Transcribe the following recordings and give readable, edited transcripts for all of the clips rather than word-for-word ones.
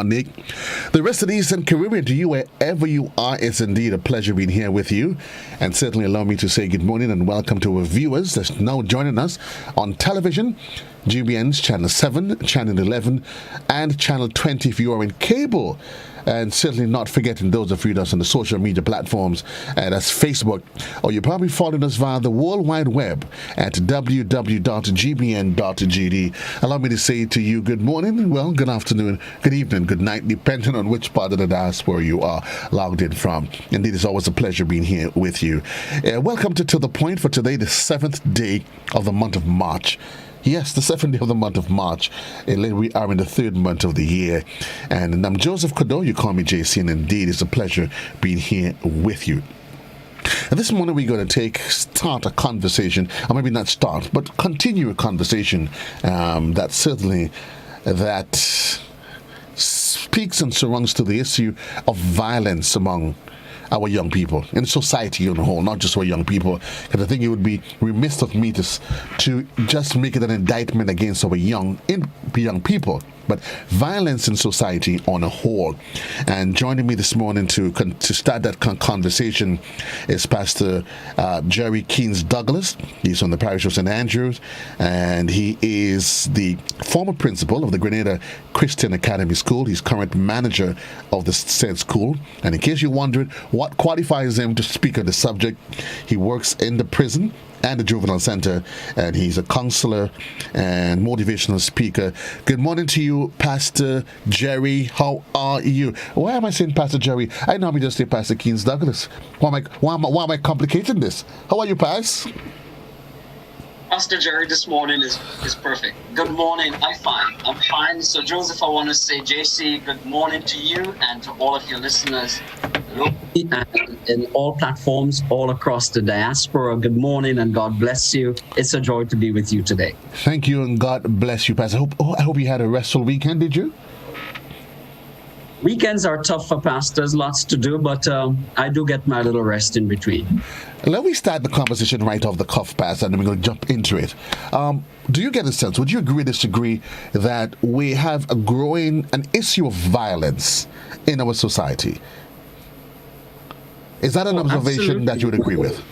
Nick. The rest of the Eastern Caribbean, to you, wherever you are, it's indeed a pleasure being here with you. And certainly allow me to say good morning and welcome to our viewers that's now joining us on television, GBN's Channel 7, Channel 11, and Channel 20 if you are in cable. And certainly not forgetting those of you that's on the social media platforms, that's Facebook, or you're probably following us via the World Wide Web at www.gbn.gd. Allow me to say to you good morning, well, good afternoon, good evening, good night, depending on which part of the diaspora you are logged in from. Indeed, it's always a pleasure being here with you. Welcome to The Point for today, the 7th day of the month of March. Yes, the 7th day of the month of March. We are in the 3rd month of the year. And I'm Joseph Cadore. You call me JC, and indeed it's a pleasure being here with you. And this morning we're going to start a conversation, or maybe not start, but continue a conversation that speaks and surrounds to the issue of violence among our young people, in society on the whole, not just our young people, because I think it would be remiss of me to just make it an indictment against our young people, but violence in society on a whole. And joining me this morning to start that conversation is Pastor Gerry Douglas. He's from the parish of St. Andrews, and he is the former principal of the Grenada Christian Academy School. He's current manager of the said school. And in case you're wondering what qualifies him to speak on the subject, he works in the prison and the juvenile center, and he's a counselor and motivational speaker. Good morning to you, Pastor Gerry. How are you? Why am I saying Pastor Gerry? I normally just say Pastor Douglas. Why am I complicating this? How are you, Pastor? Pastor Gerry this morning is perfect. Good morning. I'm fine. So Joseph, I want to say, JC, good morning to you and to all of your listeners. And in all platforms all across the diaspora, good morning and God bless you. It's a joy to be with you today. Thank you and God bless you, Pastor. I hope you had a restful weekend, did you? Weekends are tough for pastors, lots to do, but I do get my little rest in between. Let me start the conversation right off the cuff, Pastor, and then we're going to jump into it. Do you get a sense, would you agree or disagree, that we have an issue of violence in our society? Is that an observation absolutely. That you would agree with?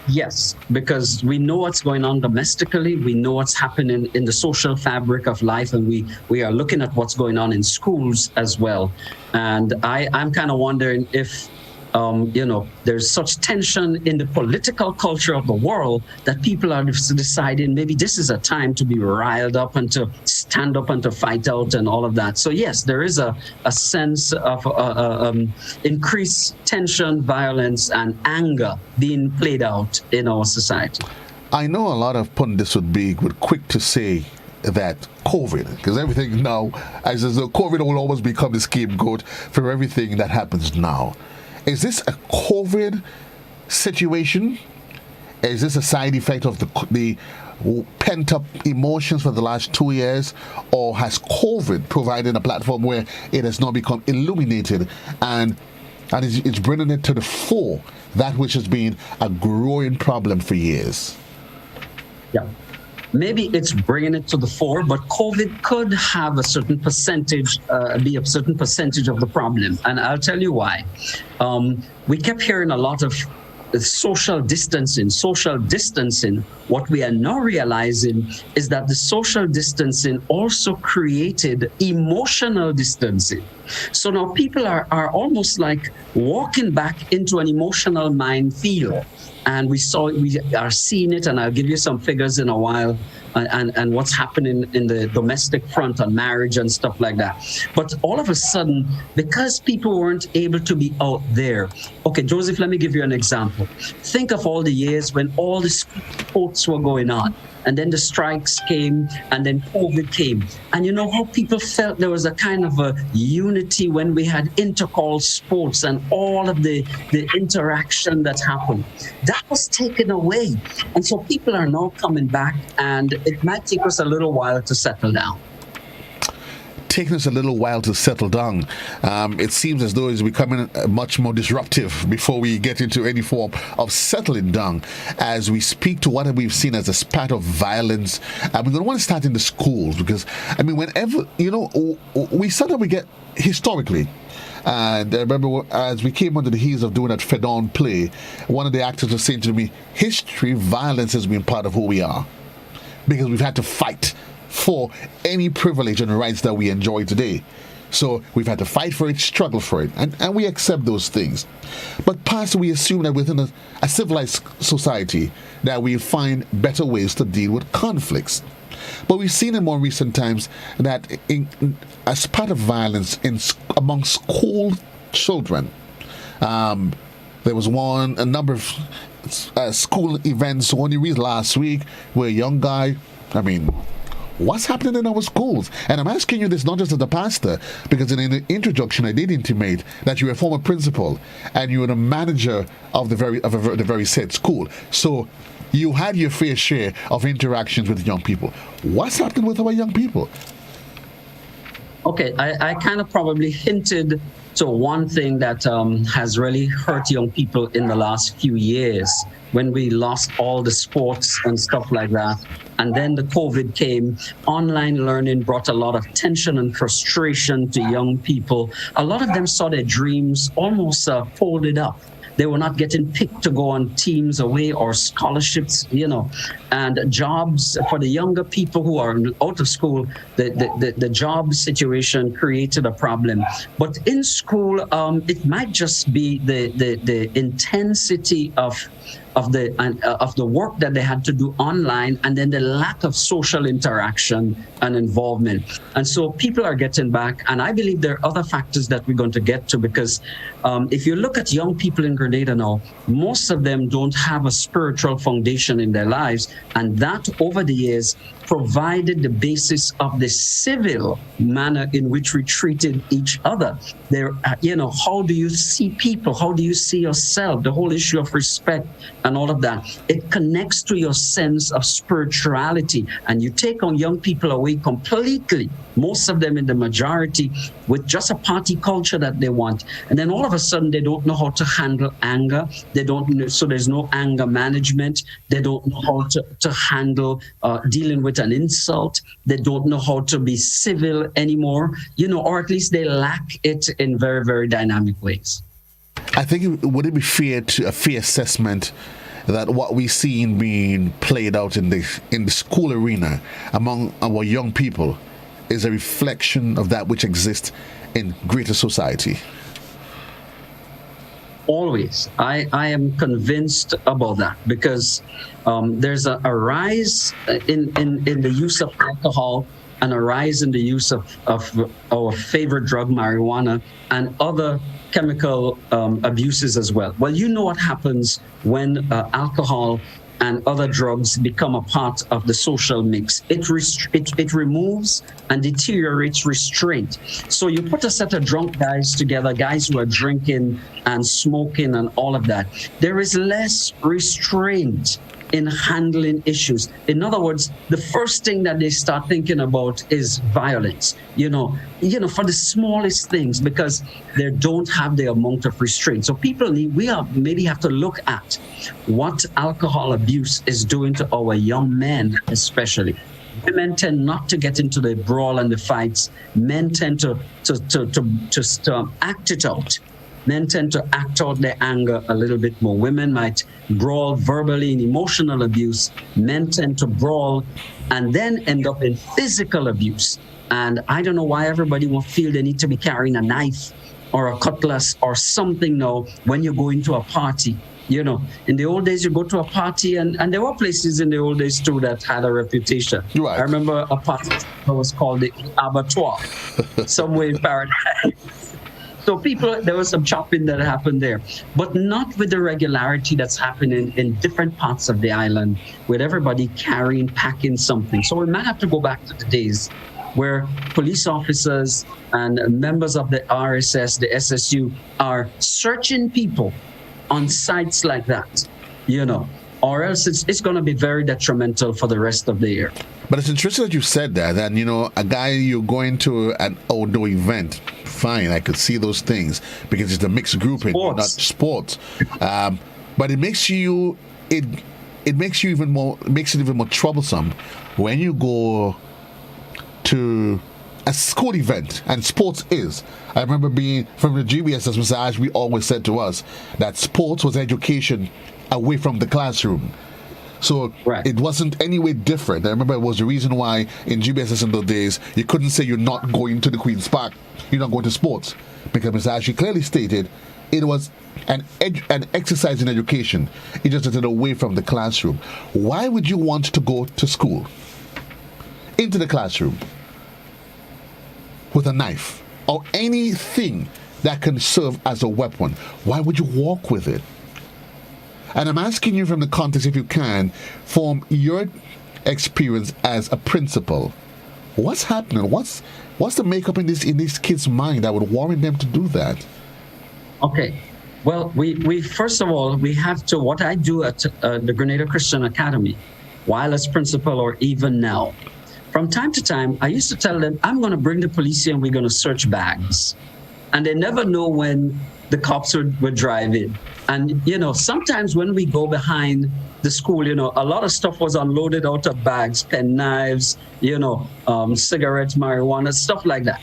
Yes, because we know what's going on domestically. We know what's happening in the social fabric of life, and we are looking at what's going on in schools as well. And I'm kind of wondering if, there's such tension in the political culture of the world that people are deciding maybe this is a time to be riled up and to stand up and to fight out and all of that. So yes, there is a sense of increased tension, violence, and anger being played out in our society. I know a lot of pundits would quick to say that COVID, because everything now, as though COVID will always become the scapegoat for everything that happens now. Is this a COVID situation? Is this a side effect of the pent-up emotions for the last 2 years? Or has COVID provided a platform where it has now become illuminated and it's bringing it to the fore, that which has been a growing problem for years? Yeah. Maybe it's bringing it to the fore, but COVID could have a certain percentage, be a certain percentage of the problem. And I'll tell you why. We kept hearing a lot of social distancing. What we are now realizing is that the social distancing also created emotional distancing. So now people are almost like walking back into an emotional minefield. And we are seeing it, and I'll give you some figures in a while, and what's happening in the domestic front on marriage and stuff like that. But all of a sudden, because people weren't able to be out there. Okay, Joseph, let me give you an example. Think of all the years when all the sports were going on. And then the strikes came, and then COVID came. And you know how people felt there was a kind of a unity when we had intercall sports and all of the interaction that happened. That was taken away. And so people are now coming back, and it might take us a little while to settle down. taken us a little while to settle down. It seems as though it's becoming much more disruptive before we get into any form of settling down as we speak to what we've seen as a spat of violence. And we're going to want to start in the schools because, I mean, whenever, we sometimes we get historically. And I remember as we came under the heels of doing that Fedon play, one of the actors was saying to me, history, violence has been part of who we are because we've had to fight for any privilege and rights that we enjoy today. So we've had to fight for it, struggle for it, and we accept those things. But Pastor, we assume that within a civilized society that we find better ways to deal with conflicts. But we've seen in more recent times that as part of violence among school children, there was a number of school events only read last week where a young guy, I mean, what's happening in our schools? And I'm asking you this not just as a pastor, because in the introduction I did intimate that you're a former principal and you're the manager of the very said school. So you had your fair share of interactions with young people. What's happening with our young people? Okay, I kind of probably hinted to one thing that has really hurt young people in the last few years when we lost all the sports and stuff like that. And then the COVID came. Online learning brought a lot of tension and frustration to young people. A lot of them saw their dreams almost folded up. They were not getting picked to go on teams away or scholarships, and jobs for the younger people who are out of school. The job situation created a problem. But in school, it might just be the intensity of the work that they had to do online, and then the lack of social interaction and involvement. And so people are getting back, and I believe there are other factors that we're going to get to, because if you look at young people in Grenada now, most of them don't have a spiritual foundation in their lives, and that over the years provided the basis of the civil manner in which we treated each other. There, how do you see people? How do you see yourself? The whole issue of respect and all of that. It connects to your sense of spirituality, and you take on young people away completely, most of them in the majority, with just a party culture that they want. And then all of a sudden, they don't know how to handle anger. They don't know, so there's no anger management. They don't know how to handle dealing with an insult. They don't know how to be civil anymore, or at least they lack it in very, very dynamic ways. I think would it be a fair assessment that what we see being played out in the school arena among our young people is a reflection of that which exists in greater society? Always. I am convinced about that, because there's a rise in the use of alcohol and a rise in the use of our favorite drug, marijuana, and other chemical abuses as well. Well, you know what happens when alcohol and other drugs become a part of the social mix. It removes and deteriorates restraint. So you put a set of drunk guys together, guys who are drinking and smoking and all of that. There is less restraint in handling issues. In other words, the first thing that they start thinking about is violence, for the smallest things, because they don't have the amount of restraint. So maybe have to look at what alcohol abuse is doing to our young men, especially. Women tend not to get into the brawl and the fights. Men tend to just act it out. Men tend to act out their anger a little bit more. Women might brawl verbally in emotional abuse. Men tend to brawl and then end up in physical abuse. And I don't know why everybody will feel they need to be carrying a knife or a cutlass or something now when you go into a party. In the old days, you go to a party, and there were places in the old days too that had a reputation. Right. I remember a party that was called the Abattoir, somewhere in Paradise. So there was some chopping that happened there, but not with the regularity that's happening in different parts of the island, with everybody packing something. So we might have to go back to the days where police officers and members of the RSS, the SSU, are searching people on sites like that, or else it's going to be very detrimental for the rest of the year. But it's interesting that you said that. And, a guy, you're going to an outdoor event, fine, I could see those things because it's a mixed grouping, not sports. But it makes you, it makes you even more, makes it even more troublesome when you go to a school event, and sports is. I remember being from the GBSS massage, we always said to us that sports was education away from the classroom. So It wasn't any way different. I remember it was the reason why in GBSS in those days, you couldn't say you're not going to the Queen's Park, you're not going to sports. Because Massage clearly stated it was an exercise in education. It just did it away from the classroom. Why would you want to go to school, into the classroom, with a knife or anything that can serve as a weapon? Why would you walk with it? And I'm asking you from the context, if you can, from your experience as a principal, what's happening? What's the makeup in these kids' mind that would warrant them to do that? Okay. Well, we first of all, we have to, what I do at the Grenada Christian Academy, while as principal or even now, from time to time, I used to tell them, I'm going to bring the police here and we're going to search bags. And they never know when the cops would drive in. And, sometimes when we go behind the school, a lot of stuff was unloaded out of bags, pen knives, cigarettes, marijuana, stuff like that.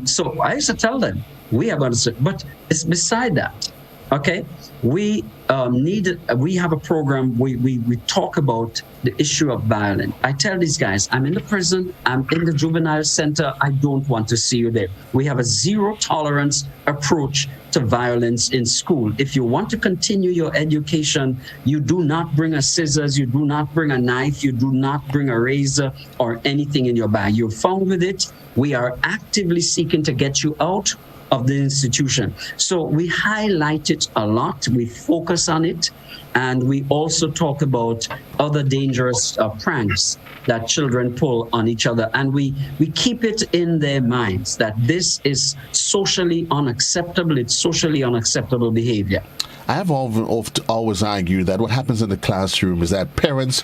So I used to tell them, we are going to search. But it's beside that. Okay, we have a program. We talk about the issue of violence. I tell these guys, I'm in the prison, I'm in the juvenile center, I don't want to see you there. We have a zero tolerance approach to violence in school. If you want to continue your education, you do not bring a scissors, you do not bring a knife, you do not bring a razor or anything in your bag. You're found with it. We are actively seeking to get you out of the institution. So we highlight it a lot, we focus on it, and we also talk about other dangerous pranks that children pull on each other. And we keep it in their minds that this is socially unacceptable, it's socially unacceptable behavior. I have always argued that what happens in the classroom is that parents,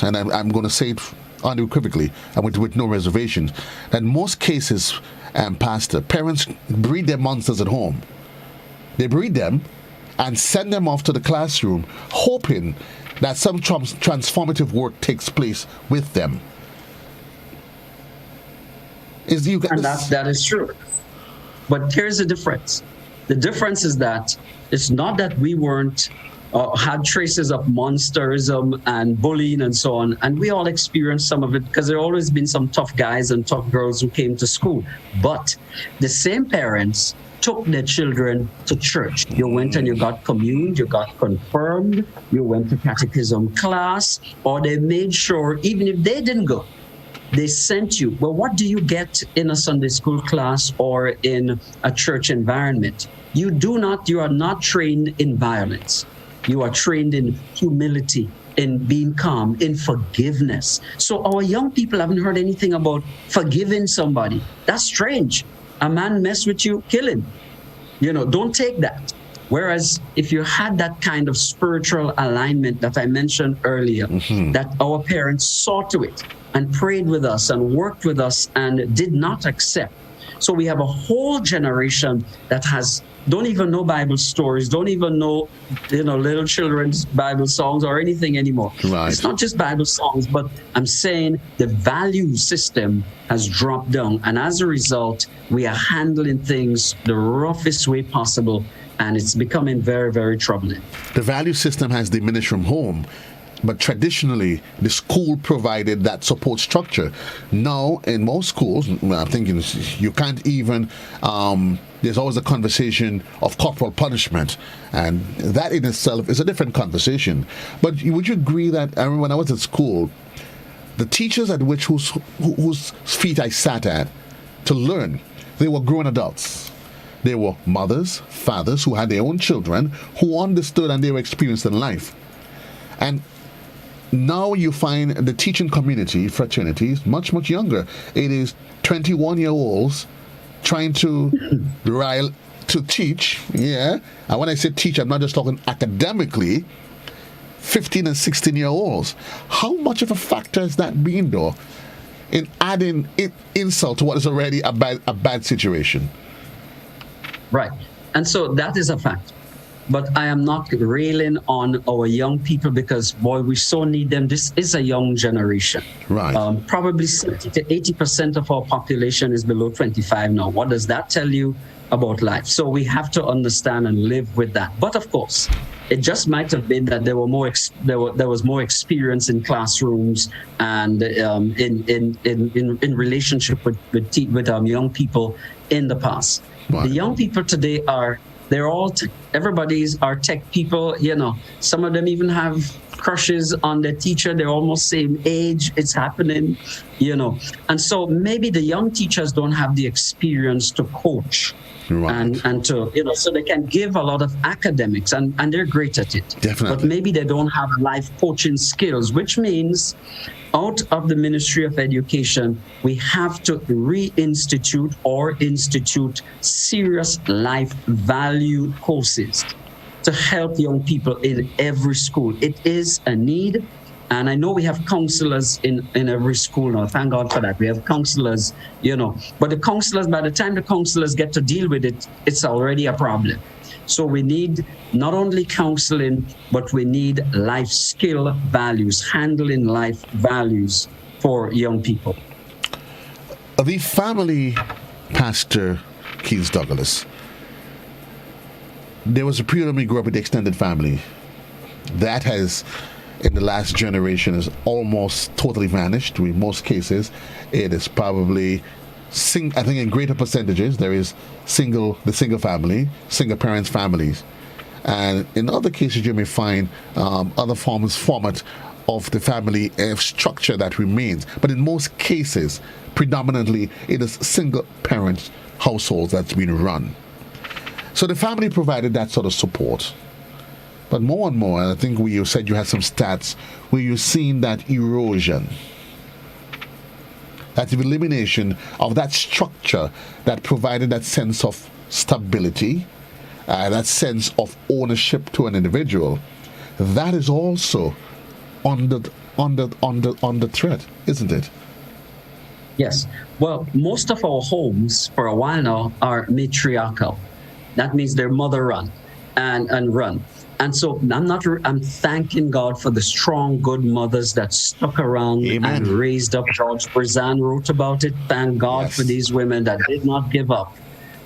and I'm going to say it unequivocally and with no reservations, that most cases, Pastor, parents breed their monsters at home. They breed them and send them off to the classroom, hoping that some transformative work takes place with them. That is true. But here's the difference. The difference is that it's not that we weren't had traces of monsterism and bullying and so on. And we all experienced some of it because there always been some tough guys and tough girls who came to school. But the same parents took their children to church. You went and you got communed, you got confirmed, you went to catechism class, or they made sure, even if they didn't go, they sent you. Well, what do you get in a Sunday school class or in a church environment? You are not trained in violence. You are trained in humility, in being calm, in forgiveness. So our young people haven't heard anything about forgiving somebody. That's strange. A man mess with you, kill him. Don't take that. Whereas if you had that kind of spiritual alignment that I mentioned earlier, that our parents saw to it and prayed with us and worked with us and did not accept. So we have a whole generation that don't even know Bible stories, don't even know, little children's Bible songs or anything anymore. Right. It's not just Bible songs, but I'm saying the value system has dropped down. And as a result, we are handling things the roughest way possible. And it's becoming very, very troubling. The value system has diminished from home. But traditionally, the school provided that support structure. Now, in most schools, I'm thinking you can't even, there's always a conversation of corporal punishment. And that in itself is a different conversation. But would you agree that, I remember when I was at school, the teachers at whose feet I sat at to learn, they were grown adults. They were mothers, fathers who had their own children, who understood and they were experienced in life. And now you find the teaching community, fraternities, much, much younger. It is 21-year-olds trying to teach, yeah. And when I say teach, I'm not just talking academically, 15 and 16-year-olds. How much of a factor has that been, though, in adding insult to what is already a bad situation? Right. And so that is a fact. But I am not railing on our young people because, boy, we so need them. This is a young generation. Right. Probably 70 to 80% of our population is below 25 now. What does that tell you about life? So we have to understand and live with that. But of course, it just might have been that there was more experience in classrooms and in relationship with young people in the past. Right. The young people today everybody's are tech people, some of them even have crushes on their teacher. They're almost same age. It's happening, and so maybe the young teachers don't have the experience to coach. Right. And to, so they can give a lot of academics and they're great at it. Definitely. But maybe they don't have life coaching skills, which means out of the Ministry of Education, we have to reinstitute or institute serious life value courses to help young people in every school. It is a need. And I know we have counselors in every school now. Thank God for that. We have counselors, but the counselors, by the time the counselors get to deal with it, it's already a problem. So we need not only counseling, but we need life skill values, handling life values for young people. The family pastor, Keith Douglas, there was a period when we grew up with the extended family. That has, in the last generation, has almost totally vanished. In most cases, it is probably, I think in greater percentages, there is the single family, single parents families. And in other cases, you may find other format of the family structure that remains. But in most cases, predominantly, it is single parent households that's been run. So the family provided that sort of support. But more and more, and I think you said you had some stats where you're seeing that erosion, that elimination of that structure that provided that sense of stability, that sense of ownership to an individual. That is also under threat, isn't it? Yes. Well, most of our homes for a while now are matriarchal. That means they're mother-run and run. And so I'm thanking God for the strong, good mothers that stuck around. Amen. And raised up. George Brizan wrote about it. Thank God for these women that did not give up,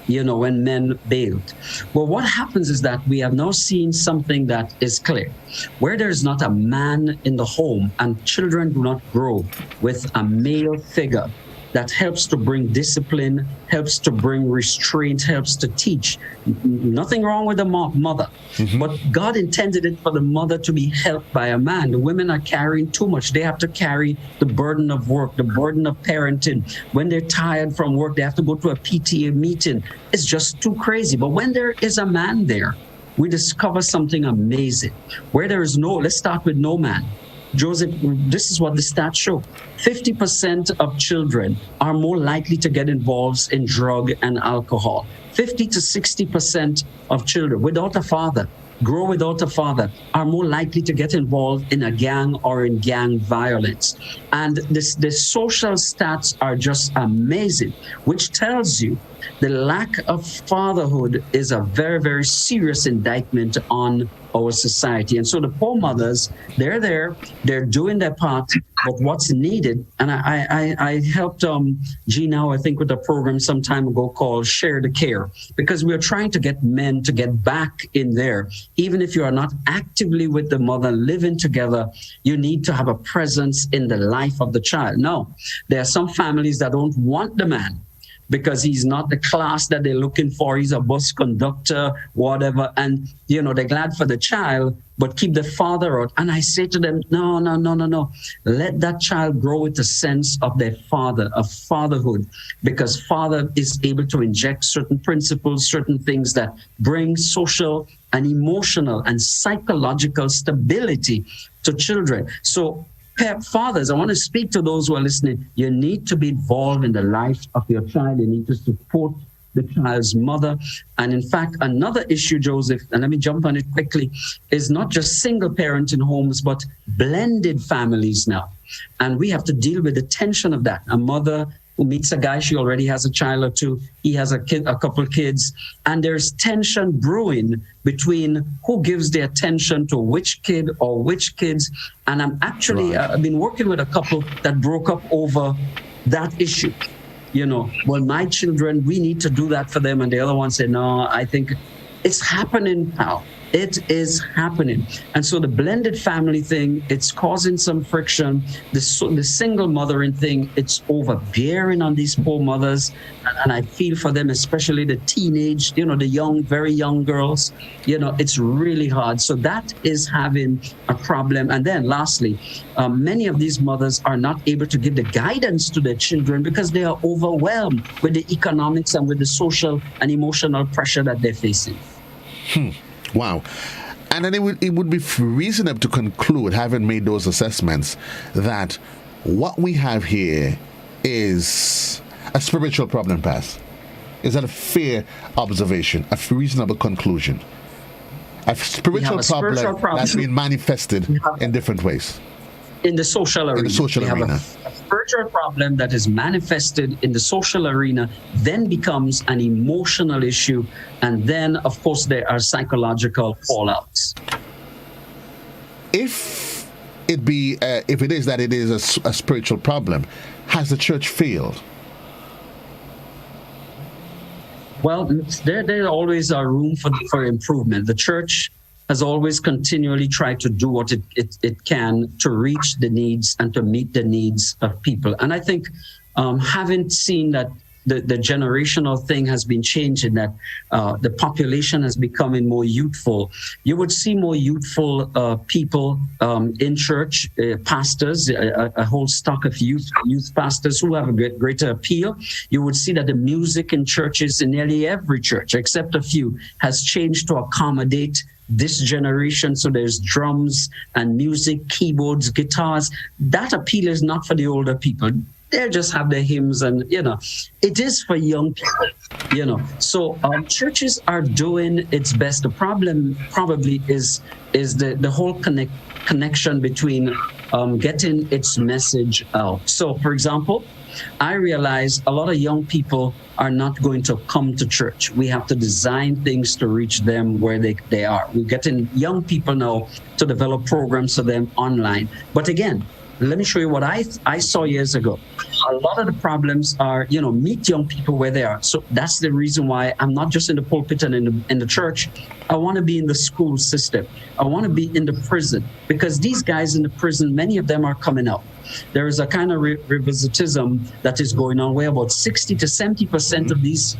when men bailed. Well, what happens is that we have now seen something that is clear. Where there's not a man in the home and children do not grow with a male figure that helps to bring discipline, helps to bring restraint, helps to teach. Nothing wrong with the mother, but God intended it for the mother to be helped by a man. The women are carrying too much. They have to carry the burden of work, the burden of parenting. When they're tired from work, they have to go to a PTA meeting. It's just too crazy. But when there is a man there, we discover something amazing. Where there is let's start with no man. Joseph, this is what the stats show. 50% of children are more likely to get involved in drug and alcohol. 50 to 60% of children without a father, grow without a father, are more likely to get involved in a gang or in gang violence. And the social stats are just amazing, which tells you the lack of fatherhood is a very, very serious indictment on our society. And so the poor mothers, they're there, they're doing their part, but what's needed, and I helped Gina, I think, with a program some time ago called Share the Care, because we're trying to get men to get back in there. Even if you are not actively with the mother living together, you need to have a presence in the life of the child. No, there are some families that don't want the man, because he's not the class that they're looking for. He's a bus conductor, whatever. And, they're glad for the child, but keep the father out. And I say to them, no. Let that child grow with a sense of their father, of fatherhood, because father is able to inject certain principles, certain things that bring social and emotional and psychological stability to children. So fathers, I want to speak to those who are listening. You need to be involved in the life of your child. You need to support the child's mother. And in fact, another issue, Joseph, and let me jump on it quickly, is not just single parenting homes, but blended families now. And we have to deal with the tension of that. A mother who meets a guy, she already has a child or two, he has a couple of kids, and there's tension brewing between who gives the attention to which kid or which kids. And I'm actually, I've been working with a couple that broke up over that issue. Well, my children, we need to do that for them. And the other one said, no, I think it's happening now. It is happening. And so the blended family thing, it's causing some friction. The single mothering thing, it's overbearing on these poor mothers. And I feel for them, especially the teenage, the young, very young girls, it's really hard. So that is having a problem. And then lastly, many of these mothers are not able to give the guidance to their children because they are overwhelmed with the economics and with the social and emotional pressure that they're facing. Wow. And then it would be reasonable to conclude, having made those assessments, that what we have here is a spiritual problem, Pass. Is that a fair observation, a reasonable conclusion? A spiritual problem that's been manifested in different ways. In the social arena. In the social arena. A spiritual problem that is manifested in the social arena then becomes an emotional issue, and then, of course, there are psychological fallouts. If it is that it is a spiritual problem, has the church failed? Well, there always are room for improvement. The church has always continually tried to do what it can to reach the needs and to meet the needs of people. And I think having seen that the generational thing has been changing, that the population is becoming more youthful, you would see more youthful people in church, pastors, a whole stock of youth pastors who have a greater appeal. You would see that the music in churches, in nearly every church, except a few, has changed to accommodate this generation. So there's drums and music, keyboards, guitars. That appeal is not for the older people. They just have their hymns, and it is for young people. So churches are doing its best. The problem probably is the whole connection between getting its message out. So, for example, I realize a lot of young people are not going to come to church. We have to design things to reach them where they are. We're getting young people now to develop programs for them online. But again, let me show you what I saw years ago. A lot of the problems are, meet young people where they are. So that's the reason why I'm not just in the pulpit and in the church. I want to be in the school system. I want to be in the prison, because these guys in the prison, many of them are coming out. There is a kind of revisitism that is going on where about 60 to 70% of these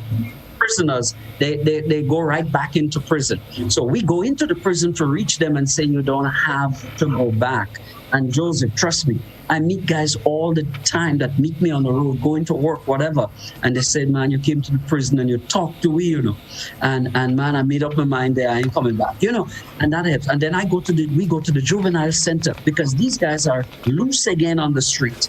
prisoners, they go right back into prison. So we go into the prison to reach them and say, you don't have to go back. And Joseph, trust me, I meet guys all the time that meet me on the road, going to work, whatever. And they said, man, you came to the prison and you talked to me, And man, I made up my mind there, I ain't coming back, And that helps. And then we go to the juvenile center, because these guys are loose again on the street.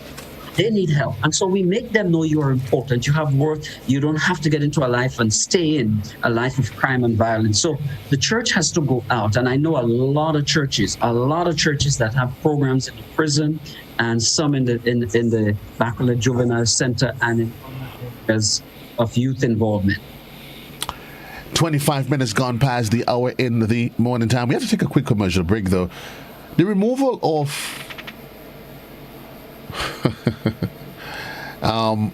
They need help. And so we make them know you are important. You have worth. You don't have to get into a life and stay in a life of crime and violence. So the church has to go out. And I know a lot of churches that have programs in the prison, and some in the Bacolet Juvenile Center, and in areas of youth involvement. 25 minutes gone past the hour in the morning time. We have to take a quick commercial break, though. The removal of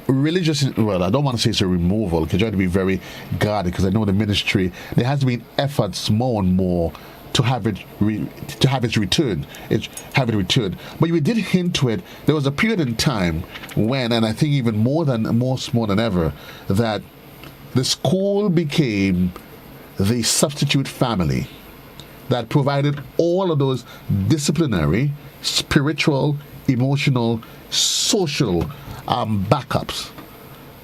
religious, well, I don't want to say it's a removal, because you have to be very guarded, because I know the ministry, there has been efforts more and more to have it returned. But we did hint to it. There was a period in time when, and I think even more than ever, that the school became the substitute family that provided all of those disciplinary, spiritual, emotional, social backups.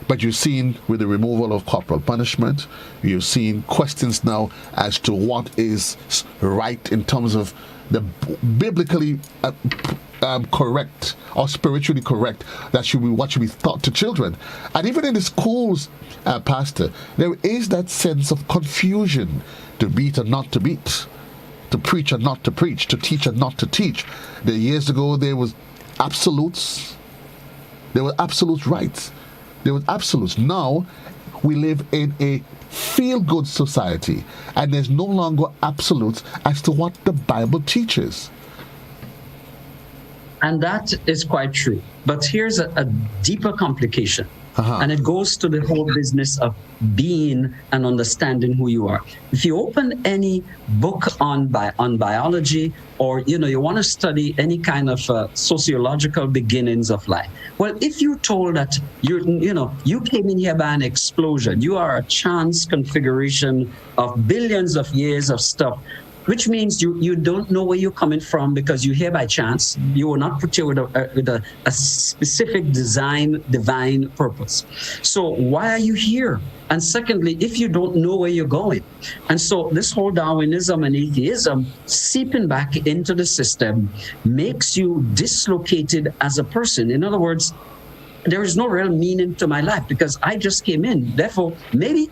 But you've seen with the removal of corporal punishment, you've seen questions now as to what is right in terms of the biblically correct or spiritually correct that should be what should be taught to children. And even in the schools, Pastor, there is that sense of confusion: to beat and not to beat, to preach and not to preach, to teach and not to teach. Years ago, there was absolutes. There were absolute rights. There was absolutes. Now, we live in a feel-good society, and there's no longer absolutes as to what the Bible teaches. And that is quite true. But here's a deeper complication. And it goes to the whole business of being and understanding who you are. If you open any book on biology, or you want to study any kind of sociological beginnings of life, well, if you're told that you came in here by an explosion, you are a chance configuration of billions of years of stuff, which means you don't know where you're coming from because you're here by chance. You were not put here with a specific divine purpose. So why are you here? And secondly, if you don't know where you're going. And so this whole Darwinism and atheism seeping back into the system makes you dislocated as a person. In other words, there is no real meaning to my life because I just came in. Therefore, maybe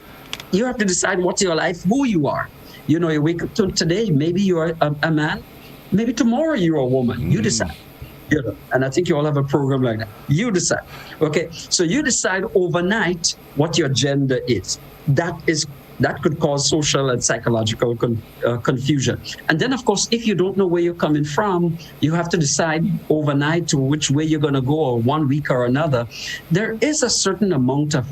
you have to decide what's your life, who you are. You wake up today, maybe you're a man, maybe tomorrow you're a woman. You decide. And I think you all have a program like that. You decide. Okay, so you decide overnight what your gender is. That could cause social and psychological confusion. And then, of course, if you don't know where you're coming from, you have to decide overnight to which way you're going to go, or 1 week or another. There is a certain amount of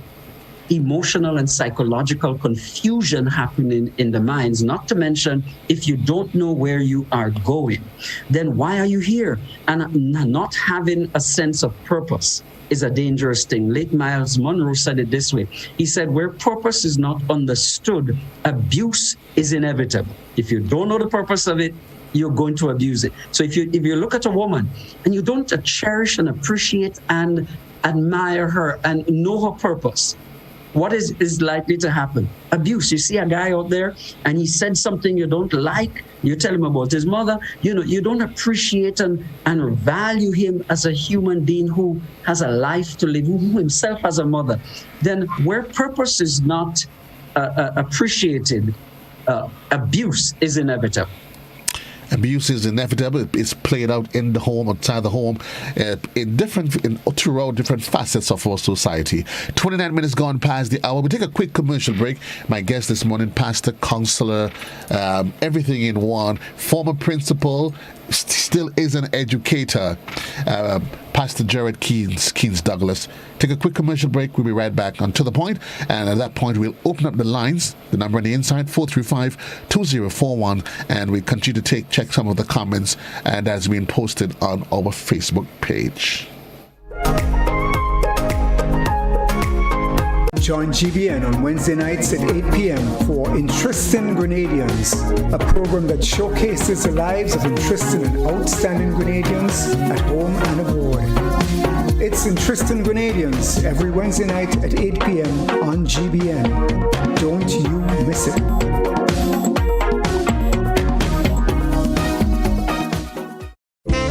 emotional and psychological confusion happening in the minds, not to mention if you don't know where you are going, then why are you here? And not having a sense of purpose is a dangerous thing. Late Miles Monroe said it this way. He said, where purpose is not understood, abuse is inevitable. If you don't know the purpose of it, you're going to abuse it. So if you look at a woman and you don't cherish and appreciate and admire her and know her purpose, what is likely to happen? Abuse. You see a guy out there and he said something you don't like, you tell him about his mother, you don't appreciate and value him as a human being who has a life to live, who himself has a mother. Then where purpose is not appreciated, abuse is inevitable. Abuse is inevitable. It's played out in the home, outside the home, throughout different facets of our society. 29 minutes gone past the hour. We take a quick commercial break. My guest this morning, pastor, counselor, everything in one, former principal, still is an educator, Pastor Gerry Keynes Douglas. Take a quick commercial break. We'll be right back on To The Point. And at that point, we'll open up the lines. The number on the inside, 435-2041. And we continue to check some of the comments that's been posted on our Facebook page. Join GBN on Wednesday nights at 8 p.m. for Interesting Grenadians, a program that showcases the lives of interesting and outstanding Grenadians at home and abroad. It's Interesting Grenadians every Wednesday night at 8 p.m. on GBN. Don't you miss it.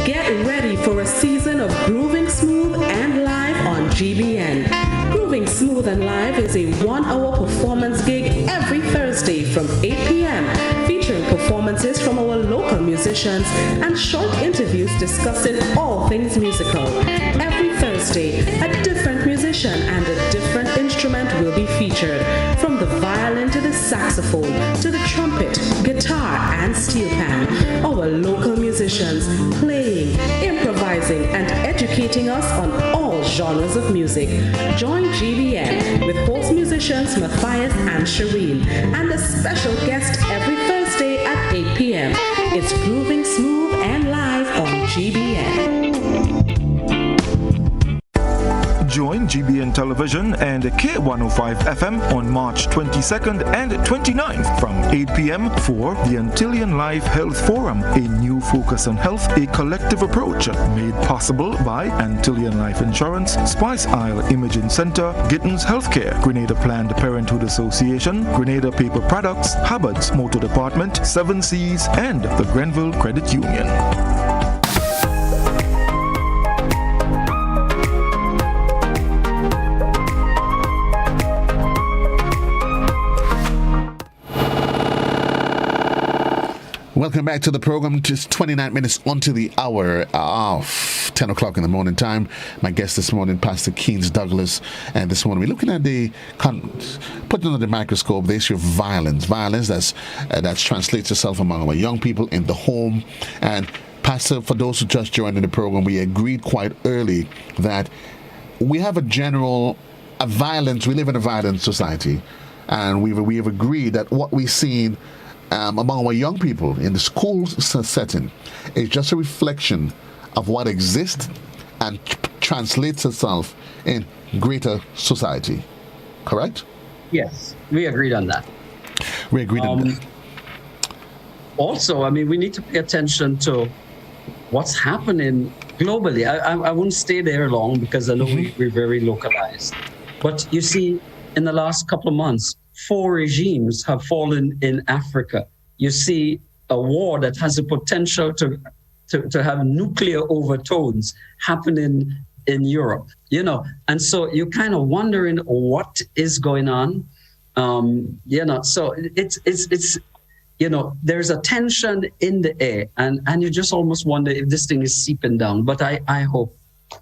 Get ready for a season of grooving smooth and live on GBN. Grooving Smooth and Live is a 1-hour performance gig every Thursday from 8 p.m. featuring performances from our local musicians and short interviews discussing all things musical. Every Thursday, a different musician and a different instrument will be featured, from the violin to the saxophone to the trumpet, guitar, and steel pan. Our local musicians playing, improvising, and educating us on all genres of music. Join GBN with host musicians Matthias and Shireen and a special guest every Thursday at 8 p.m. It's Grooving Smooth and Live on GBN. Join GBN Television and K105 FM on March 22nd and 29th from 8 p.m. for the Antillean Life Health Forum, a new focus on health, a collective approach, made possible by Antillean Life Insurance, Spice Isle Imaging Center, Gittins Healthcare, Grenada Planned Parenthood Association, Grenada Paper Products, Hubbard's Motor Department, 7 Seas, and the Grenville Credit Union. Welcome back to the program. Just 29 minutes onto the hour of 10 o'clock in the morning time. My guest this morning, Pastor Keynes Douglas. And this morning we're looking at putting under the microscope the issue of violence. Violence that translates itself among our young people in the home. And Pastor, for those who just joined in the program, we agreed quite early that we have we live in a violent society. And we have agreed that what we've seen among our young people in the school setting is just a reflection of what exists and translates itself in greater society. Correct? Yes, we agreed on that. We agreed on that. Also, I mean, we need to pay attention to what's happening globally. I wouldn't stay there long because I know we're very localized. But you see, in the last couple of months, 4 regimes have fallen in Africa. You see a war that has the potential to have nuclear overtones happening in Europe, and so you're kind of wondering what is going on, so it's there's a tension in the air, and you just almost wonder if this thing is seeping down. But I hope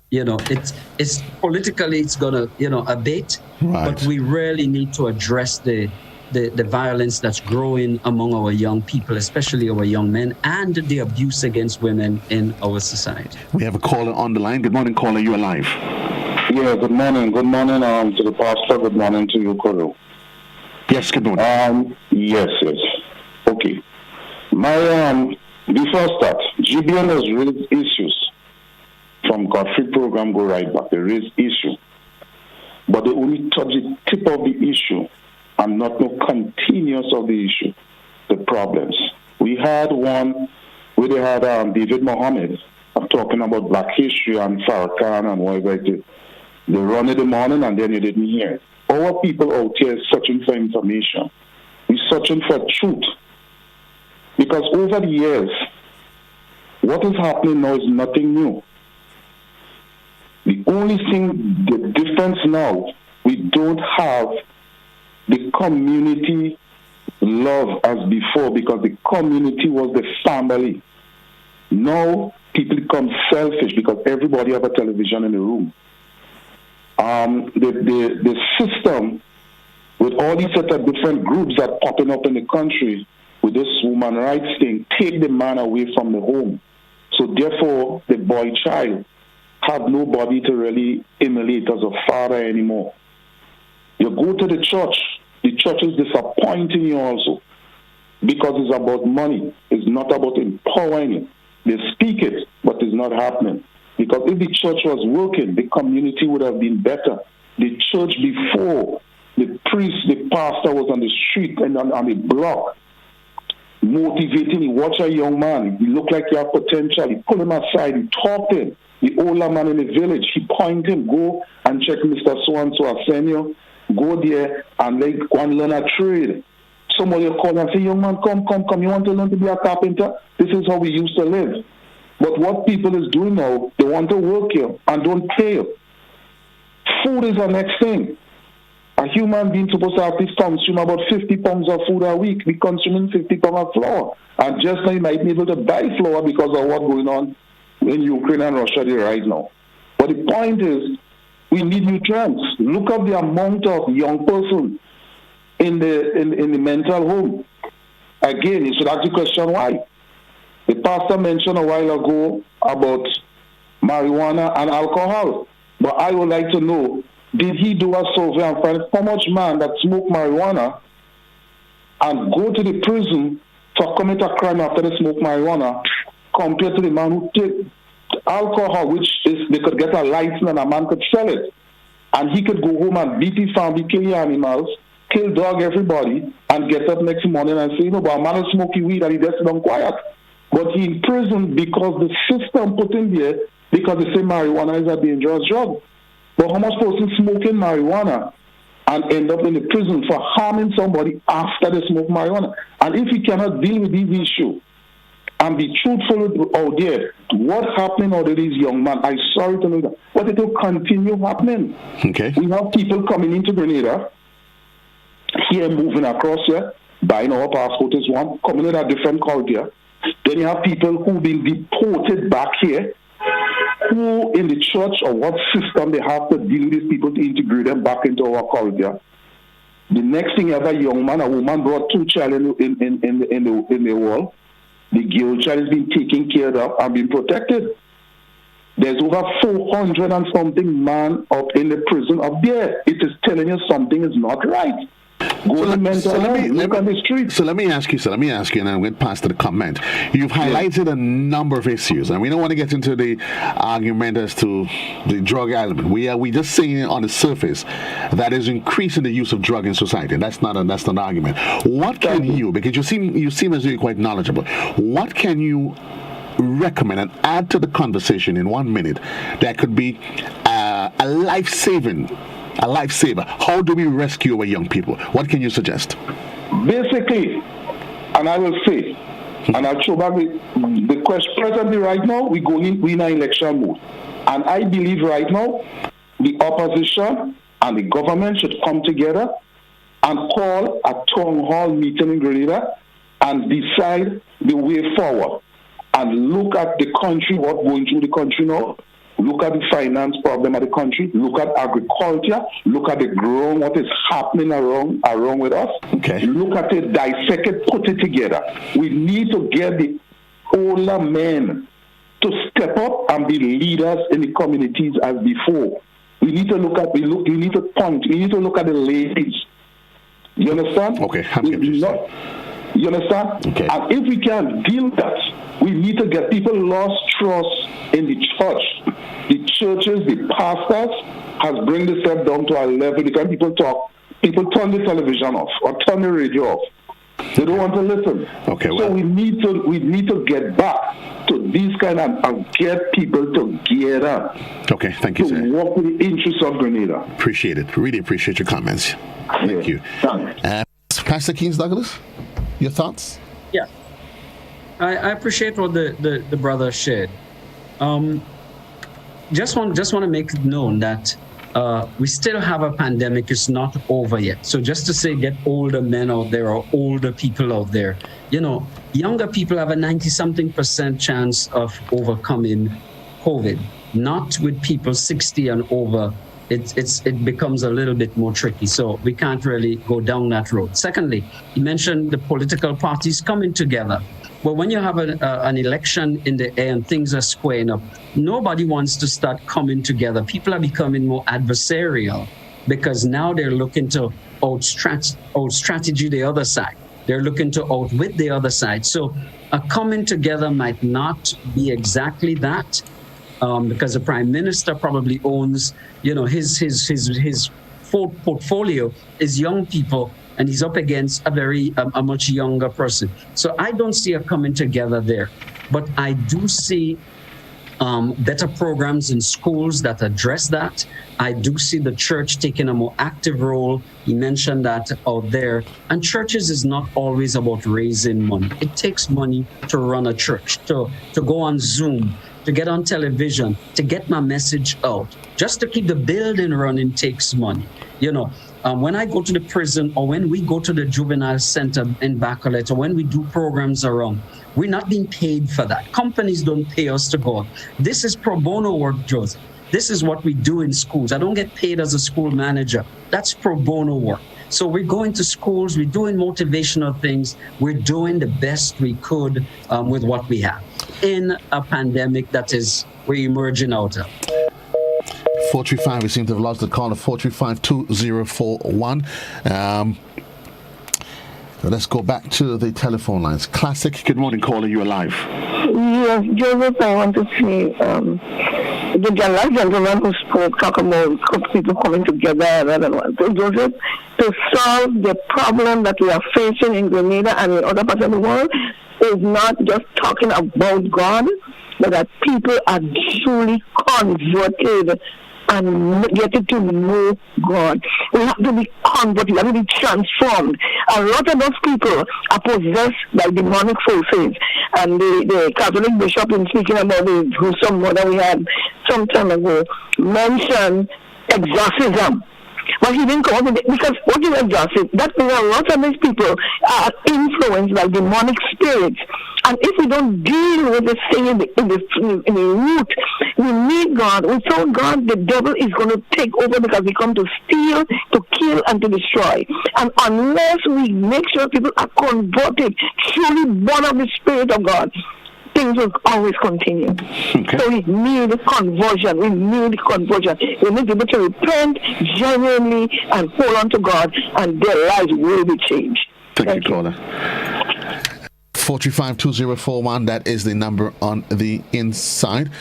it's politically it's gonna abate, right. But we really need to address the violence that's growing among our young people, especially our young men, and the abuse against women in our society. We have a caller on the line. Good morning, caller. You are live. Yeah, good morning. Good morning to the pastor. Good morning to you, Kuru. Yes, good morning. Yes. Okay. Before I start, GBN has raised issues from Godfrey program go right back. They raised issue, but they only touch the tip of the issue and not no continuous of the issue, the problems. We had one where they had David Mohammed talking about Black history and Farrakhan and whatever it is. They run in the morning and then you didn't hear it. Our people out here searching for information. We're searching for truth. Because over the years, what is happening now is nothing new. The only thing, the difference now, we don't have the community love as before because the community was the family. Now people become selfish because everybody have a television in the room. The system with all these set of different groups that popping up in the country with this woman rights thing take the man away from the home. So therefore the boy child have nobody to really emulate as a father anymore. You go to the church is disappointing you also because it's about money. It's not about empowering you. They speak it, but it's not happening. Because if the church was working, the community would have been better. The church before, the priest, the pastor was on the street and on the block, motivating. He watch a young man. He look like he have potential. He pull him aside. He talk to him. The older man in the village, he point him, go and check Mr. So-and-so, I send you. Go there and go and learn a trade. Somebody will call and say, young man, come. You want to learn to be a carpenter? This is how we used to live. But what people is doing now, they want to work here and don't pay you. Food is the next thing. A human being supposed to have to consume about 50 pounds of food a week. We're consuming 50 pounds of flour. And just now you might be able to buy flour because of what's going on in Ukraine and Russia right now. But the point is, we need nutrients. Look at the amount of young person in the mental home. Again, you should ask the question why. The pastor mentioned a while ago about marijuana and alcohol. But I would like to know, did he do a survey and find how much man that smoke marijuana and go to the prison for commit a crime after they smoke marijuana compared to the man who take alcohol, which is they could get a license and a man could sell it. And he could go home and beat his family, kill the animals, kill dog everybody, and get up next morning and say, but a man is smoking weed and he just don't quiet. But he in prison because the system put him there because they say marijuana is a dangerous drug. But how much person smoking marijuana and end up in the prison for harming somebody after they smoke marijuana? And if he cannot deal with these issues and be truthful out there, what happening out of these young men? I'm sorry to know that, but it will continue happening. Okay. We have people coming into Grenada, here moving across here, buying our passport is one, coming in a different culture, Then you have people who've been deported back here, who in the church or what system they have to deal with these people to integrate them back into our culture. The next thing you have a young man, a woman brought 2 children in the world. The girl child is being taken care of and being protected. There's over 400 and something man up in the prison up there. It is telling you something is not right. Go to mental health, look at the streets. So let me ask you, and I went past to the comment. You've highlighted a number of issues, and we don't want to get into the argument as to the drug element. We just saying on the surface that is increasing the use of drug in society. That's not an argument. What can you, because you seem as though you're quite knowledgeable, what can you recommend and add to the conversation in 1 minute that could be a lifesaver? How do we rescue our young people? What can you suggest? Basically, and I will say, and I'll show back the question presently right now, we're in an election mode. And I believe right now, the opposition and the government should come together and call a town hall meeting in Grenada and decide the way forward. And look at the country, what's going through the country now. Look at the finance problem of the country. Look at agriculture. Look at the growth, what is happening around with us. Okay. Look at it, dissect it, put it together. We need to get the older men to step up and be leaders in the communities as before. We need to look at we need to look at the ladies. You understand? Okay. You understand? Okay. And if we can deal with that, we need to get people lost trust in the church. The churches, the pastors has bring the step down to a level because people turn the television off or turn the radio off. They don't want to listen. Okay. So we need to get back to these kind of and get people together. Okay, thank you, sir. To work with the interests of Grenada. Appreciate it. Really appreciate your comments. Thank you. Pastor Keynes Douglas, your thoughts? Yeah. I appreciate what the brother shared. Just want to make it known that we still have a pandemic. It's not over yet. So just to say, get older men out there or older people out there, younger people have a 90-something% chance of overcoming COVID. Not with people 60 and over. It becomes a little bit more tricky. So we can't really go down that road. Secondly, you mentioned the political parties coming together. Well, when you have an election in the air and things are squaring up, nobody wants to start coming together. People are becoming more adversarial because now they're looking to out-strategy the other side. They're looking to outwit the other side. So a coming together might not be exactly that because the Prime Minister probably owns, his portfolio is young people, and he's up against a much younger person. So I don't see a coming together there. But I do see better programs in schools that address that. I do see the church taking a more active role. He mentioned that out there. And churches is not always about raising money. It takes money to run a church, to go on Zoom, to get on television, to get my message out. Just to keep the building running takes money. When I go to the prison or when we go to the juvenile center in Bacolet or when we do programs around, we're not being paid for that. Companies don't pay us to go. This is pro bono work, Joseph. This is what we do in schools. I don't get paid as a school manager. That's pro bono work. So we're going to schools, we're doing motivational things, we're doing the best we could with what we have in a pandemic that is we're emerging out of. 435, we seem to have lost the call of 435-2041. Let's go back to the telephone lines. Classic, good morning, caller, you're alive. Yes, Joseph, I want to say, the last gentleman who spoke, talk about people coming together and what. So Joseph, to solve the problem that we are facing in Grenada and in other parts of the world is not just talking about God, but that people are truly converted and getting to know God. We have to be converted, we have to be transformed. A lot of those people are possessed by demonic forces. And the Catholic bishop, in speaking about the gruesome murder we had some time ago, mentioned exorcism. But he didn't come up with it because what is exorcism? That means a lot of these people are influenced by demonic spirits. And if we don't deal with this thing in the root, we need God. Without God, the devil is going to take over because he come to steal, to kill, and to destroy. And unless we make sure people are converted, truly born of the Spirit of God, things will always continue. Okay. So we need conversion. We need conversion. We need people to repent genuinely and hold on to God, and their lives will be changed. Thank you, caller. 435-2041, that is the number on the inside.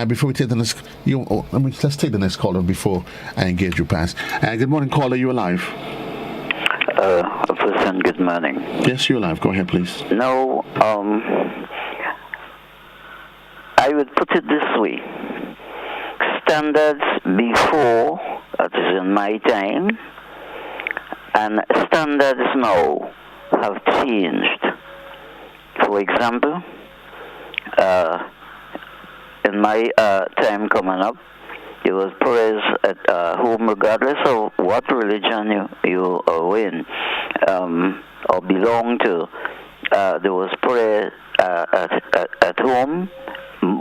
Before we take the next, let's take the next caller before I engage you, Pass. Good morning, caller. You alive? Person, good morning. Yes, you're alive. Go ahead, please. No, I would put it this way. Standards before, that is in my time, and standards now have changed. For example, in my time coming up, there was prayers at home regardless of what religion you are in or belong to. There was prayer at home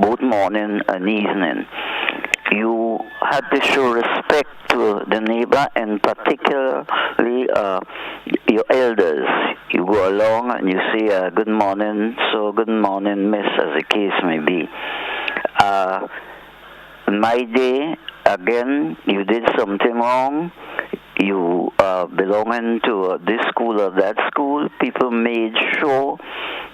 both morning and evening. You had to show respect to the neighbor, and particularly your elders. You go along and you say good morning, so good morning, miss, as the case may be. In my day, again, you did something wrong, you belonging to this school or that school, people made sure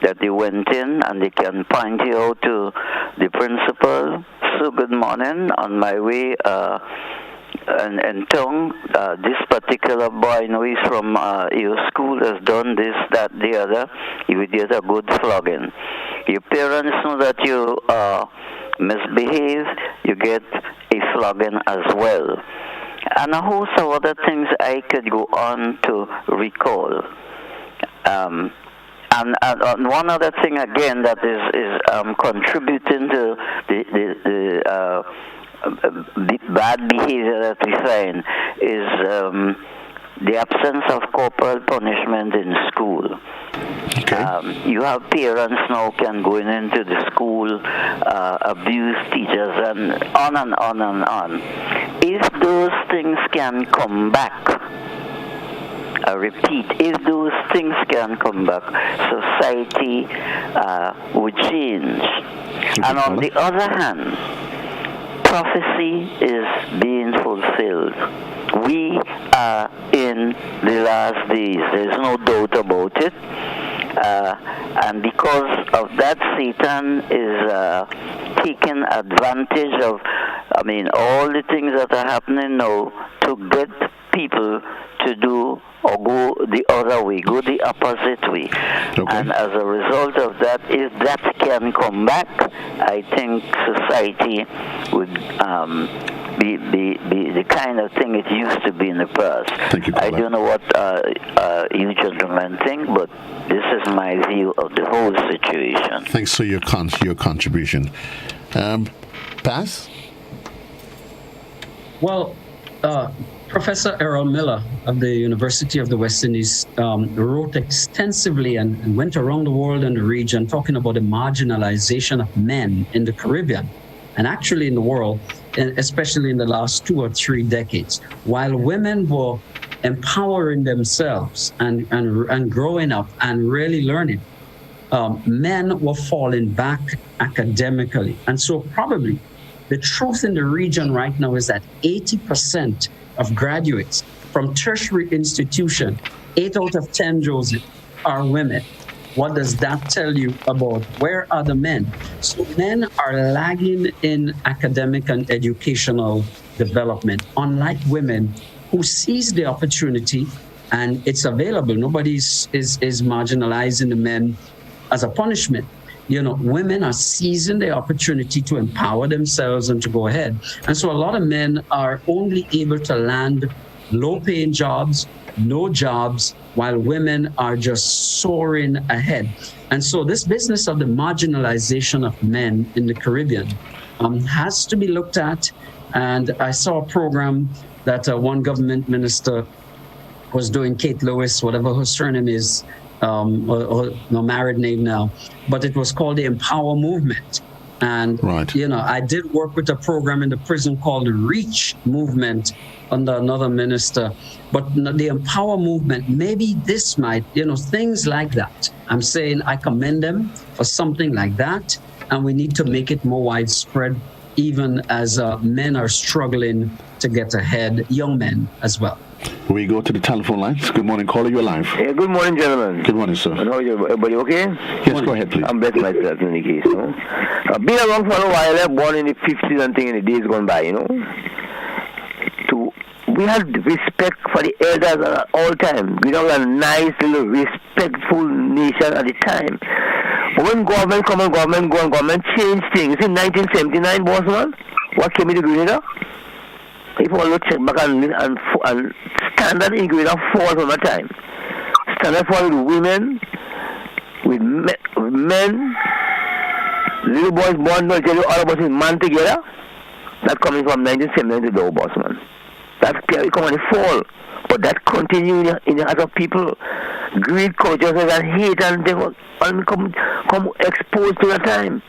that they went in and they can point you out to the principal. So good morning, on my way and tongue, this particular boy, he's from your school, has done this, that, the other. You would get a good flogging. Your parents know that you misbehave, you get a flogging as well. And a host of other things I could go on to recall. And one other thing again that is contributing to the bad behavior that we find is the absence of corporal punishment in school. Okay. You have parents now can go into the school, abuse teachers, and on and on and on. If those things can come back, I repeat, if those things can come back, society would change. And on the other hand, prophecy is being fulfilled. We are in the last days. There's no doubt about it. And because of that, Satan is taking advantage of, all the things that are happening now to get people to do or go the other way, go the opposite way. Okay. And as a result of that, if that can come back, I think society would be the kind of thing it used to be in the past. Thank you, I don't know what you gentlemen think, but this is my view of the whole situation. Thanks for your contribution. Pass? Well, Professor Errol Miller of the University of the West Indies wrote extensively and went around the world and the region talking about the marginalization of men in the Caribbean and actually in the world, especially in the last 2 or 3 decades. While women were empowering themselves and growing up and really learning, men were falling back academically. And so probably the truth in the region right now is that 80% of graduates from tertiary institution, 8 out of 10, Joseph, are women. What does that tell you about where are the men? So men are lagging in academic and educational development, unlike women who seize the opportunity and it's available. Nobody is marginalizing the men as a punishment. Women are seizing the opportunity to empower themselves and to go ahead. And so a lot of men are only able to land low-paying jobs, no jobs, while women are just soaring ahead. And so this business of the marginalization of men in the Caribbean has to be looked at. And I saw a program that one government minister was doing, Kate Lewis, whatever her surname is, or no married name now, but it was called the Empower Movement. And, Right. I did work with a program in the prison called the Reach Movement under another minister. But the Empower Movement, maybe this might, things like that. I'm saying I commend them for something like that. And we need to make it more widespread, even as men are struggling to get ahead, young men as well. We go to the telephone lines. Good morning, caller. You're live. Yeah, good morning, gentlemen. Good morning, sir. And how are you? Everybody okay? Yes, go ahead, please. I'm blessed myself in any case, I've been around for a while. I'm born in the 50s and thing in the days gone by, We had respect for the elders at all time. We have a nice little respectful nation at the time. But when government come and government go and government change things, in 1979, boss man, what came into Grenada? If we look check back and standard in Grenada falls on the time. Standard fall with women, with men, little boys born, no, tell you all about it, man together. That coming from 1979 to the boss man. That clearly come on the fall. But that continue in the hearts of people. Greed, covetousness, and hate, and they will come exposed to the time.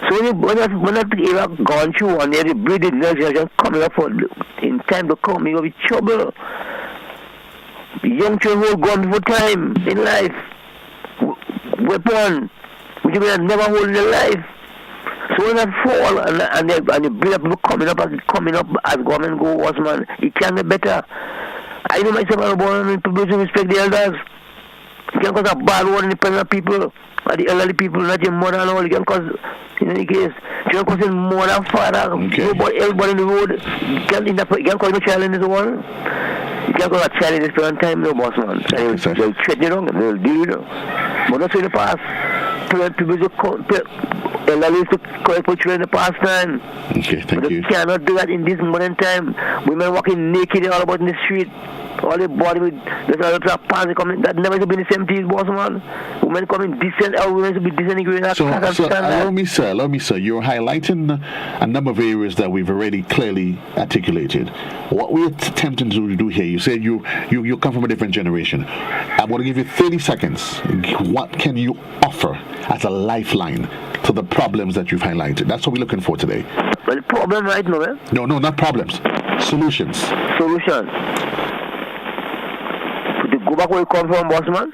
So when that era gone through and the breeding generation coming up in time to come, you will be trouble. Young children will go before time in life. Weapon, which you will never hold in their life. So when that fall and the breed of people coming up as government go was man, it can get better. I know myself I was born and people to respect the elders. It can cause a bad word in the present people, or the elderly people, not your mother and all. It can cause, in any case, it can cause your mother, father, everybody in the road. It can cause no child in this world. You can't cause a child in this present time, no boss man. They'll threaten you wrong, they'll deal with you. But not so in the past. People elderly to correct for children in the past time. Okay, thank you. You cannot do that in this modern time. Women walking naked all about in the street. All the body with there's a lot of pants coming. That never been in the 70s, boss man. Women coming decent, all women should be decent in that. So allow me, sir. You're highlighting a number of areas that we've already clearly articulated. What we're attempting to do here, you said you come from a different generation. I'm going to give you 30 seconds. What can you offer as a lifeline to the problems that you've highlighted? That's what we're looking for today. Well, the problem right now, eh? No, not problems. Solutions. To go back where you come from, boss man,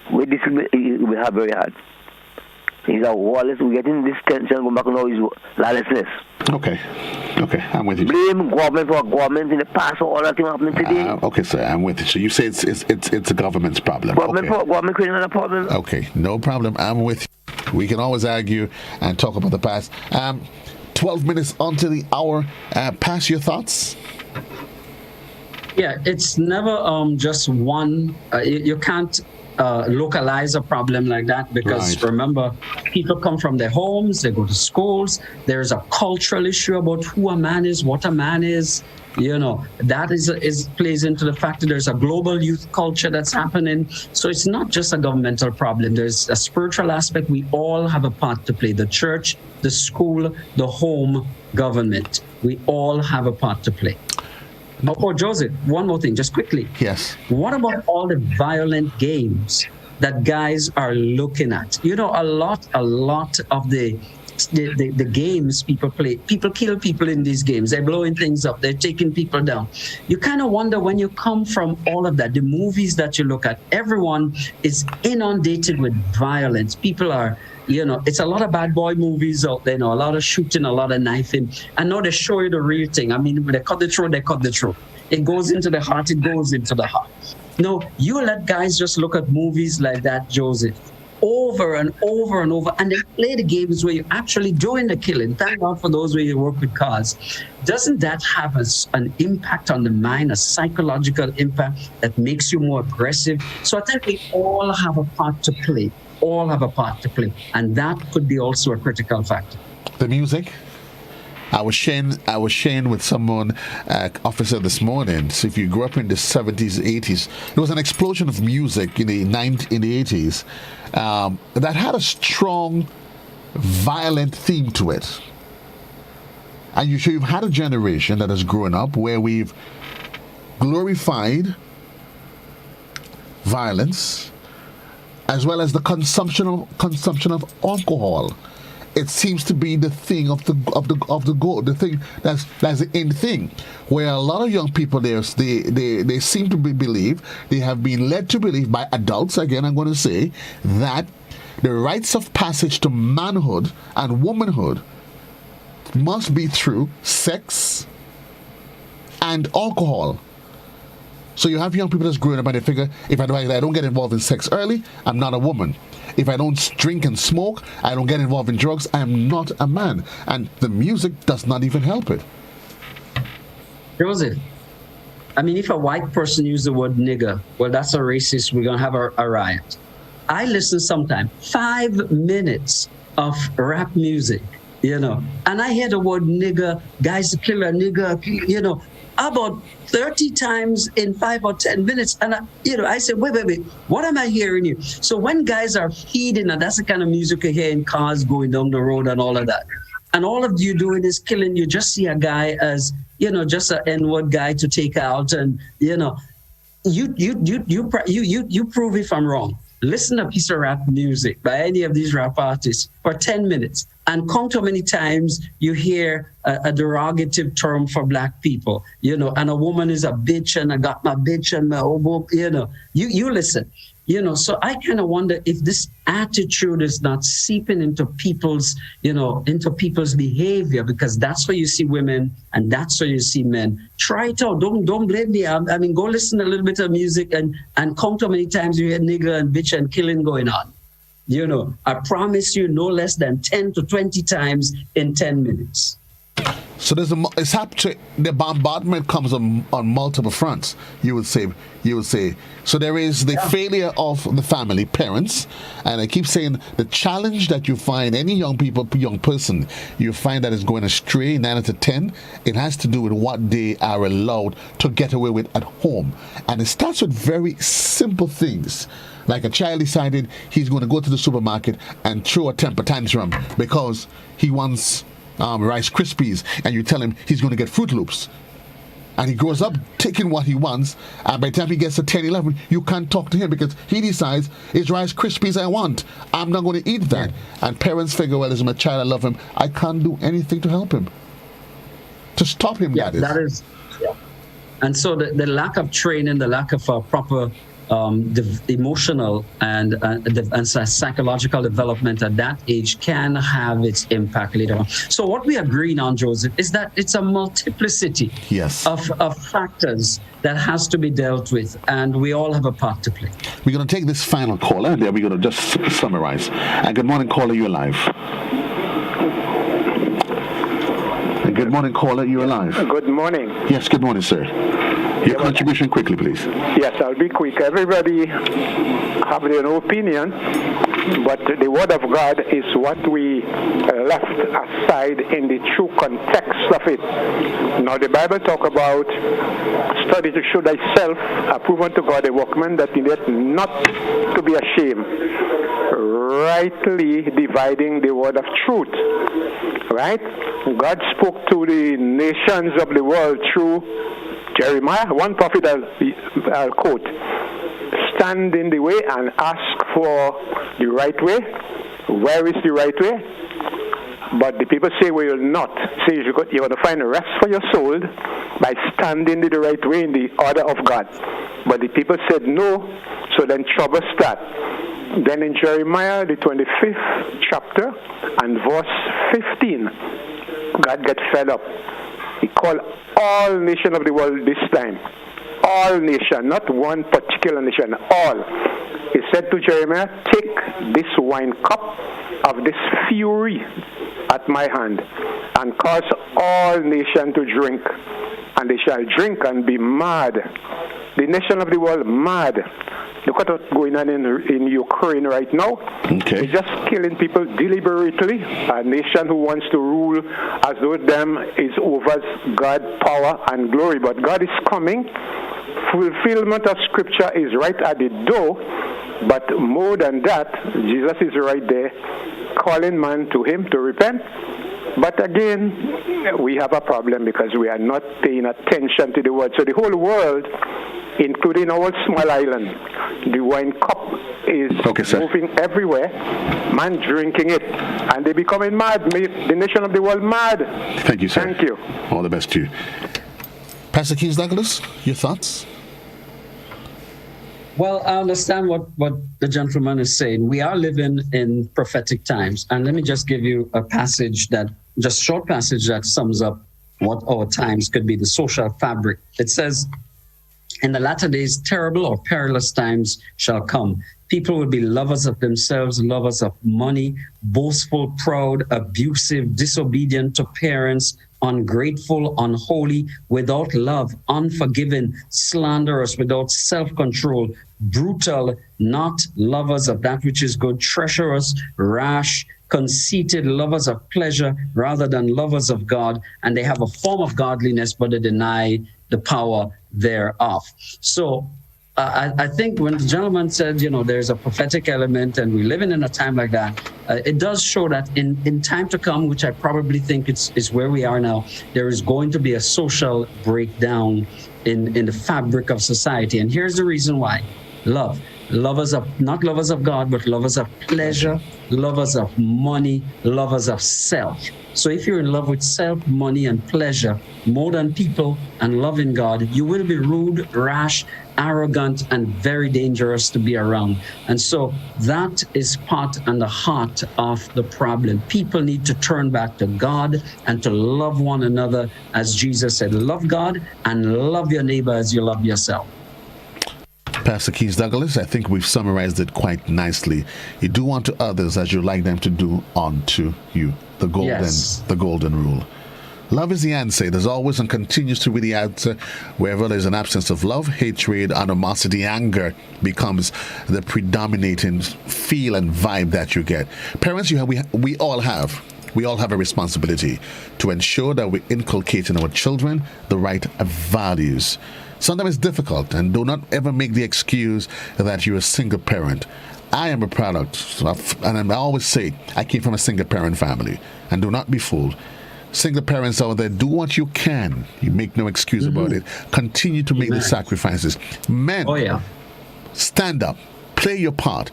where this will have very hard. He's a lawless. We're getting this tension. Go back now is lawlessness. Okay, I'm with you. Blame government for government in the past or all that thing happening today. Okay, sir, I'm with you. So you say it's a government's problem. Government creating another problem. Okay, no problem. I'm with you. We can always argue and talk about the past. 12 minutes onto the hour. Pass your thoughts. Yeah, it's never just one. You can't localize a problem like that because remember, people come from their homes, they go to schools. There's a cultural issue about who a man is, what a man is. That is plays into the fact that there's a global youth culture that's happening. So it's not just a governmental problem. There's a spiritual aspect. We all have a part to play. The church, the school, the home, government. We all have a part to play. Oh, Joseph, one more thing, just quickly. Yes. What about all the violent games that guys are looking at? A lot of the games people play, people kill people in these games. They're blowing things up. They're taking people down. You kind of wonder when you come from all of that, the movies that you look at, everyone is inundated with violence. People are, it's a lot of bad boy movies out there, a lot of shooting, a lot of knifing. And now they show you the real thing. I mean, they cut the throat. It goes into the heart. No, you let guys just look at movies like that, Joseph, over and over and over, and they play the games where you're actually doing the killing. Thank God for those where you work with cars. Doesn't that have an impact on the mind, a psychological impact that makes you more aggressive? So I think we all have a part to play. And that could be also a critical factor. The music. I was sharing with someone, officer this morning. So if you grew up in the 70s, 80s, there was an explosion of music in the 80s that had a strong, violent theme to it. And you've had a generation that has grown up where we've glorified violence, as well as the consumption of alcohol. It seems to be the thing of the goal, the thing that's the end thing, where a lot of young people they seem to believe, they have been led to believe by adults. Again, I'm going to say that the rites of passage to manhood and womanhood must be through sex and alcohol. So you have young people that's growing up and they figure, if I don't get involved in sex early, I'm not a woman. If I don't drink and smoke, I don't get involved in drugs, I am not a man. And the music does not even help it. Joseph, I mean, if a white person uses the word nigger, well, that's a racist. We're going to have a riot. I listen sometimes, 5 minutes of rap music, and I hear the word nigger, guys kill a nigger, about 30 times in 5 or 10 minutes. And I said, wait, what am I hearing here? So when guys are feeding, and that's the kind of music you hear in cars going down the road and all of that, and all of you doing is killing, you just see a guy as, just an N-word guy to take out, and, you prove if I'm wrong. Listen to a piece of rap music by any of these rap artists for 10 minutes and count how many times you hear a derogative term for black people, and a woman is a bitch and I got my bitch and my oboe, you listen, so I kind of wonder if this attitude is not seeping into people's behavior, because that's where you see women and that's where you see men. Try it out. Don't blame me. I mean, go listen to a little bit of music and count how many times you hear nigger and bitch and killing going on. I promise you no less than 10 to 20 times in 10 minutes. So the bombardment comes on multiple fronts. You would say. So there is the failure of the family, parents, and I keep saying the challenge that you find any young person, you find that is going astray 9 out of 10. It has to do with what they are allowed to get away with at home, and it starts with very simple things. Like a child decided he's going to go to the supermarket and throw a temper tantrum because he wants Rice Krispies, and you tell him he's going to get Fruit Loops. And he grows up taking what he wants, and by the time he gets to 10, 11, you can't talk to him because he decides it's Rice Krispies I want. I'm not going to eat that. And parents figure, well, as my child, I love him. I can't do anything to help him. To stop him, that is. And so the lack of training, the lack of proper the emotional and psychological development at that age can have its impact later on. So what we are agreeing on, Joseph, is that it's a multiplicity of factors that has to be dealt with, and we all have a part to play. We're going to take this final caller, and then we're going to just summarize. And good morning, caller, you're live. And good morning, caller, you're live. Good morning. Yes, good morning, sir. Your contribution quickly, please. Yes, I'll be quick. Everybody have their own opinion, but the Word of God is what we left aside in the true context of it. Now, the Bible talk about study to show thyself approved unto God, a workman that needeth not to be ashamed, rightly dividing the word of truth. Right? God spoke to the nations of the world through Jeremiah. One prophet I'll quote: stand in the way and ask for the right way. Where is the right way? But the people say we will not. Say you're going to find rest for your soul by standing in the right way in the order of God. But the people said no, so then trouble start. Then in Jeremiah, the 25th chapter and verse 15, God got fed up. He called all nations of the world this time. All nations, not one particular nation, all. He said to Jeremiah, take this wine cup of this fury at my hand and cause all nations to drink. And they shall drink and be mad. The nation of the world mad. Look at what's going on in Ukraine right now. Okay. It's just killing people deliberately. A nation who wants to rule as though them is over God's power and glory. But God is coming. Fulfillment of Scripture is right at the door. But more than that, Jesus is right there calling man to him to repent. But again, we have a problem because we are not paying attention to the word. So the whole world including our small island. The wine cup is moving everywhere. Man drinking it, and they becoming mad. The nation of the world mad. Thank you, sir. Thank you. All the best to you. Pastor Keys Douglas, your thoughts? Well, I understand what the gentleman is saying. We are living in prophetic times. And let me just give you a short passage that sums up what our times could be, the social fabric. It says, in the latter days, terrible or perilous times shall come. People will be lovers of themselves, lovers of money, boastful, proud, abusive, disobedient to parents, ungrateful, unholy, without love, unforgiving, slanderous, without self-control, brutal, not lovers of that which is good, treacherous, rash, conceited, lovers of pleasure rather than lovers of God. And they have a form of godliness, but they deny the power thereof. So I think when the gentleman said, there's a prophetic element and we're living in a time like that, it does show that in time to come, which I probably think is where we are now, there is going to be a social breakdown in the fabric of society. And here's the reason why. Love. Not lovers of God, but lovers of pleasure, lovers of money, lovers of self. So if you're in love with self, money, and pleasure more than people and loving God, you will be rude, rash, arrogant, and very dangerous to be around. And so that is part and the heart of the problem. People need to turn back to God and to love one another, as Jesus said, love God and love your neighbor as you love yourself. Pastor Keys Douglas, I think we've summarized it quite nicely. You do unto others as you like them to do unto you. The golden rule. Love is the answer. There's always and continues to be the answer. Wherever there's an absence of love, hatred, animosity, anger becomes the predominating feel and vibe that you get. Parents, we all have a responsibility to ensure that we inculcate in our children the right values. Sometimes it's difficult, and do not ever make the excuse that you're a single parent. I am a product, and I always say, I came from a single parent family, and do not be fooled. Single parents out there, do what you can. You make no excuse about it. Continue to make the sacrifices. Men, stand up, play your part.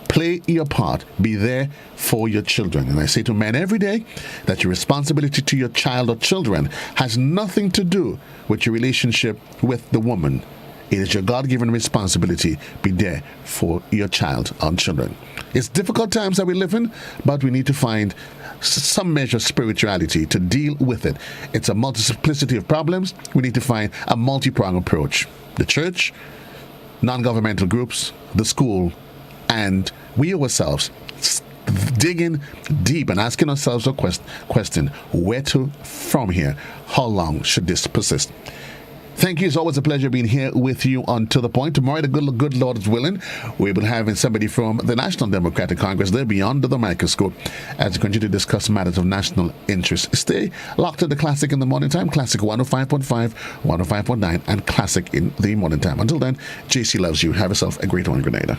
Play your part. Be there for your children. And I say to men every day that your responsibility to your child or children has nothing to do with your relationship with the woman. It is your God-given responsibility. Be there for your child and children. It's difficult times that we live in, but we need to find some measure of spirituality to deal with it. It's a multiplicity of problems. We need to find a multi-pronged approach. The church, non-governmental groups, the school, and we ourselves digging deep and asking ourselves a question: where to from here? How long should this persist? Thank you. It's always a pleasure being here with you on To The Point. Tomorrow, the good Lord is willing, we'll be having somebody from the National Democratic Congress. They'll be under the microscope as we continue to discuss matters of national interest. Stay locked to the Classic in the Morning Time, Classic 105.5, 105.9, and Classic in the Morning Time. Until then, JC loves you. Have yourself a great one, Grenada.